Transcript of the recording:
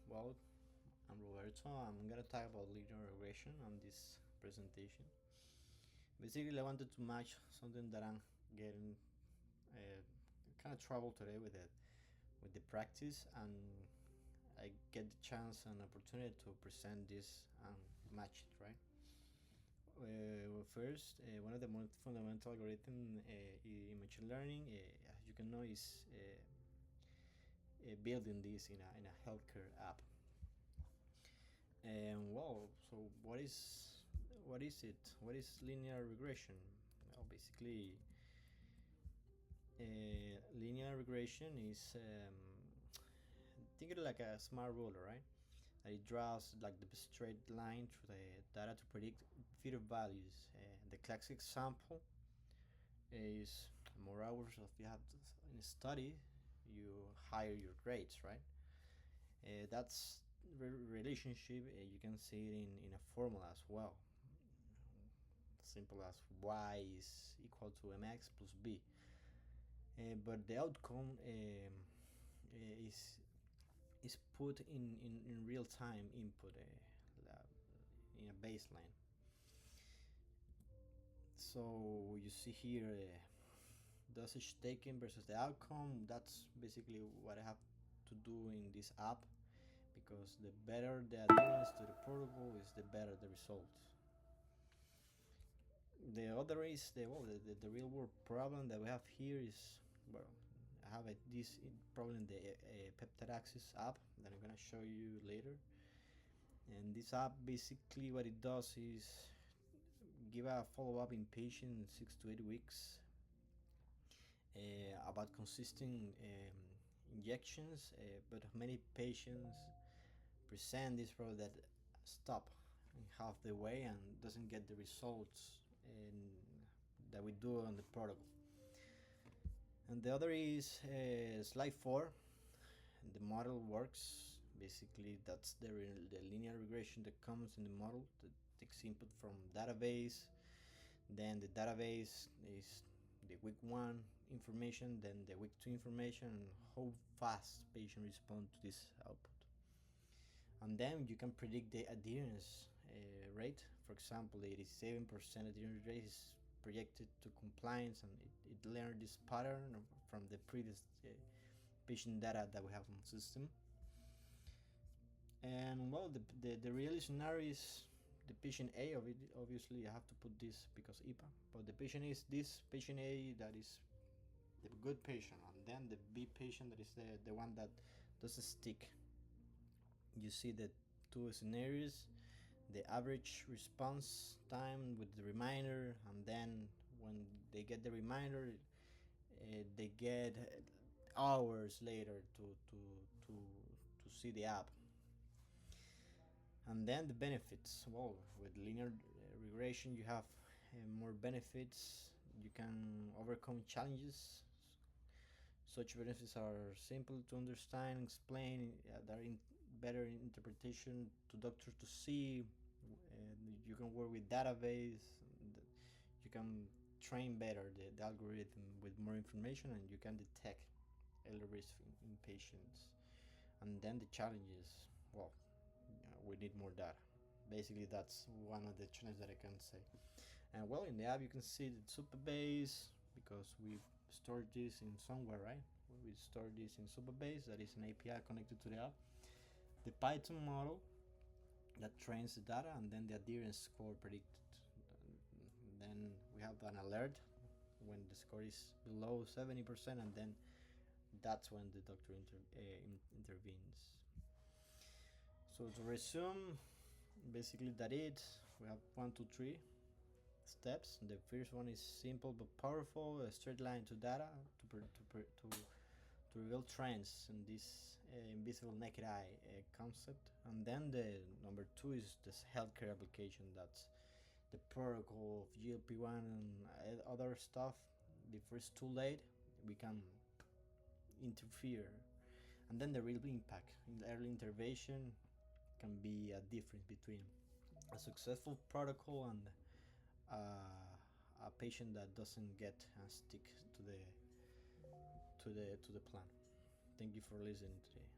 Well, I'm Roberto. I'm gonna talk about linear regression on this presentation. Basically, I wanted to match something that I'm getting kind of trouble today with the practice, and I get the chance and opportunity to present this and match it right. First, one of the most fundamental algorithm in machine learning, as you can know, is building this in a healthcare app. And well, so what is it? What is linear regression? Well, basically, linear regression is think of it like a smart ruler, right? It draws like the straight line through the data to predict future values. The classic example is more hours of you have in a study, you higher your grades, right? That's relationship. You can see it in a formula as well, simple as y is equal to mx plus b. But the outcome is put in real time input in a baseline. So you see here dosage taken versus the outcome. That's basically what I have to do in this app, because the better the adherence to the protocol is, the better the result. The other is the real world problem that we have here is, well, I have this problem in the Peptides app that I'm gonna show you later. And this app basically what it does is give a follow-up in patients 6 to 8 weeks about consistent injections, but many patients present this problem that stop in half the way and doesn't get the results that we do on the protocol. And the other is slide 4. The model works. Basically, that's the linear regression that comes in the model that takes input from database. Then the database is the week 1 information, then the week 2 information, and how fast patient respond to this output. And then you can predict the adherence rate. For example, the 87% adherence rate is projected to compliance, and it learned this pattern from the previous patient data that we have on the system. And well, the real scenario is the patient A. Obviously, I have to put this because IPA, but the patient is this patient A, that is the good patient, and then the B patient, that is the one that doesn't stick. You see the two scenarios, the average response time with the reminder, and then when they get the reminder, they get hours later to see the app. And then the benefits. Well, with linear regression, you have more benefits. You can overcome challenges. Such benefits are simple to understand, explain. They're in better interpretation to doctors to see. You can work with database. You can train better the algorithm with more information, and you can detect early risk in patients. And then the challenges. Well, we need more data. Basically, that's one of the challenges that I can say. And well, in the app you can see the Supabase, because we store this in somewhere, right? We store this in Supabase, that is an API connected to the app. The Python model that trains the data, and then the adherence score predicted. Then we have an alert when the score is below 70%, and then that's when the doctor intervenes. So to resume, basically that it. We have 1, 2, 3 steps. The first one is simple but powerful: a straight line to data to reveal trends in this invisible naked eye concept. And then the number 2 is this healthcare application. That's the protocol of GLP-1 and other stuff. Before it's too late, we can interfere. And then the real impact in the early intervention can be a difference between a successful protocol and a patient that doesn't get and stick to the plan. Thank you for listening today.